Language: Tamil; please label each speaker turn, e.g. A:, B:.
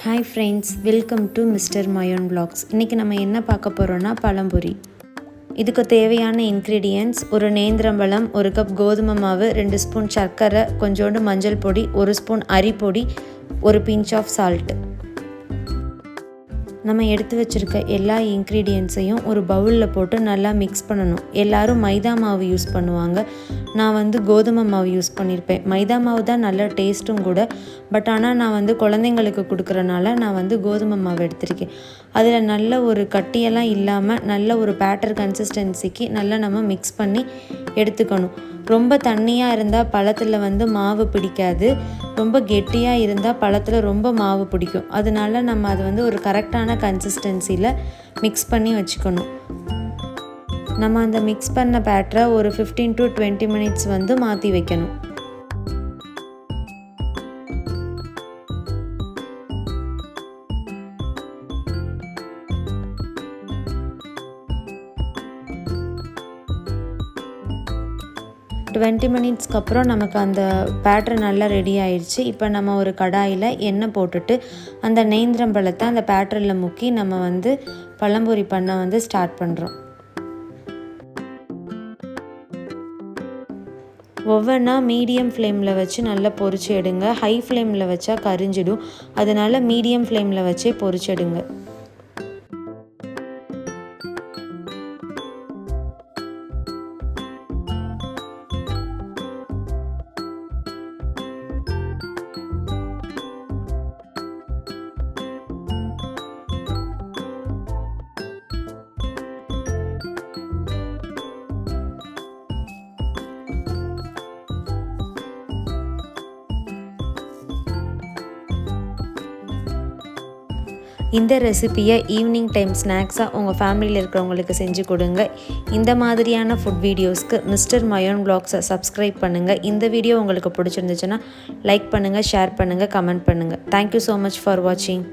A: Hi friends, welcome to mister மயோன் vlogs. இன்றைக்கி நம்ம என்ன பார்க்க போகிறோன்னா பழம்பொரி. இதுக்கு தேவையான இன்க்ரீடியன்ட்ஸ்: ஒரு நேந்திரம்பழம், 1 கப் கோதுமை மாவு, 2 ஸ்பூன் சர்க்கரை, கொஞ்சோண்டு மஞ்சள் பொடி, 1 ஸ்பூன் அரிப்பொடி, ஒரு பிஞ்ச் ஆஃப் சால்ட். நம்ம எடுத்து வச்சுருக்க எல்லா இன்க்ரீடியன்ட்ஸையும் ஒரு பவுலில் போட்டு நல்லா மிக்ஸ் பண்ணணும். எல்லோரும் மைதா மாவு யூஸ் பண்ணுவாங்க, நான் கோதுமை மாவு யூஸ் பண்ணியிருப்பேன். மைதா மாவு தான் நல்ல டேஸ்ட்டும் கூட, பட் ஆனால் நான் குழந்தைங்களுக்கு கொடுக்குறனால நான் கோதுமை மாவு எடுத்திருக்கேன். அதில் நல்ல ஒரு கட்டியெல்லாம் இல்லாமல் நல்ல ஒரு பேட்டர் கன்சிஸ்டன்சிக்கு நல்லா நம்ம மிக்ஸ் பண்ணி எடுத்துக்கணும். ரொம்ப தண்ணியாக இருந்தால் பழத்தில் மாவு பிடிக்காது, ரொம்ப கெட்டியாக இருந்தால் பழத்தில் ரொம்ப மாவு பிடிக்கும். அதனால நம்ம அது ஒரு கரெக்டான கன்சிஸ்டன்சியில் மிக்ஸ் பண்ணி வச்சுக்கணும். நம்ம அந்த மிக்ஸ் பண்ண பேட்டரை ஒரு 15 to 20 minutes மாற்றி வைக்கணும். டுவெண்ட்டி மினிட்ஸ்க்கு அப்புறம் நமக்கு அந்த பேட்டர் நல்லா ரெடி ஆயிடுச்சு. இப்போ நம்ம ஒரு கடாயில் எண்ணெய் போட்டுட்டு அந்த நேந்திரம்பழத்தை அந்த பேட்டரில் முக்கி நம்ம பழம்பொரி பண்ண ஸ்டார்ட் பண்ணுறோம். ஒவ்வொன்றா மீடியம் ஃப்ளேமில் வச்சு நல்லா பொரிச்சு எடுங்க. ஹை ஃப்ளேமில் வச்சா கரிஞ்சிடும், அதனால் மீடியம் ஃப்ளேமில் வச்சே பொரிச்செடுங்க. இந்த ரெசிப்பியை ஈவினிங் டைம் ஸ்நாக்ஸாக உங்கள் ஃபேமிலியில் இருக்கிறவங்களுக்கு செஞ்சு கொடுங்க. இந்த மாதிரியான ஃபுட் வீடியோஸ்க்கு மிஸ்டர் மயோன் vlogsஸை சப்ஸ்கிரைப் பண்ணுங்கள். இந்த வீடியோ உங்களுக்கு பிடிச்சிருந்துச்சுன்னா லைக் பண்ணுங்கள், ஷேர் பண்ணுங்கள், கமெண்ட் பண்ணுங்கள். தேங்க்யூ ஸோ மச் ஃபார் வாட்சிங்.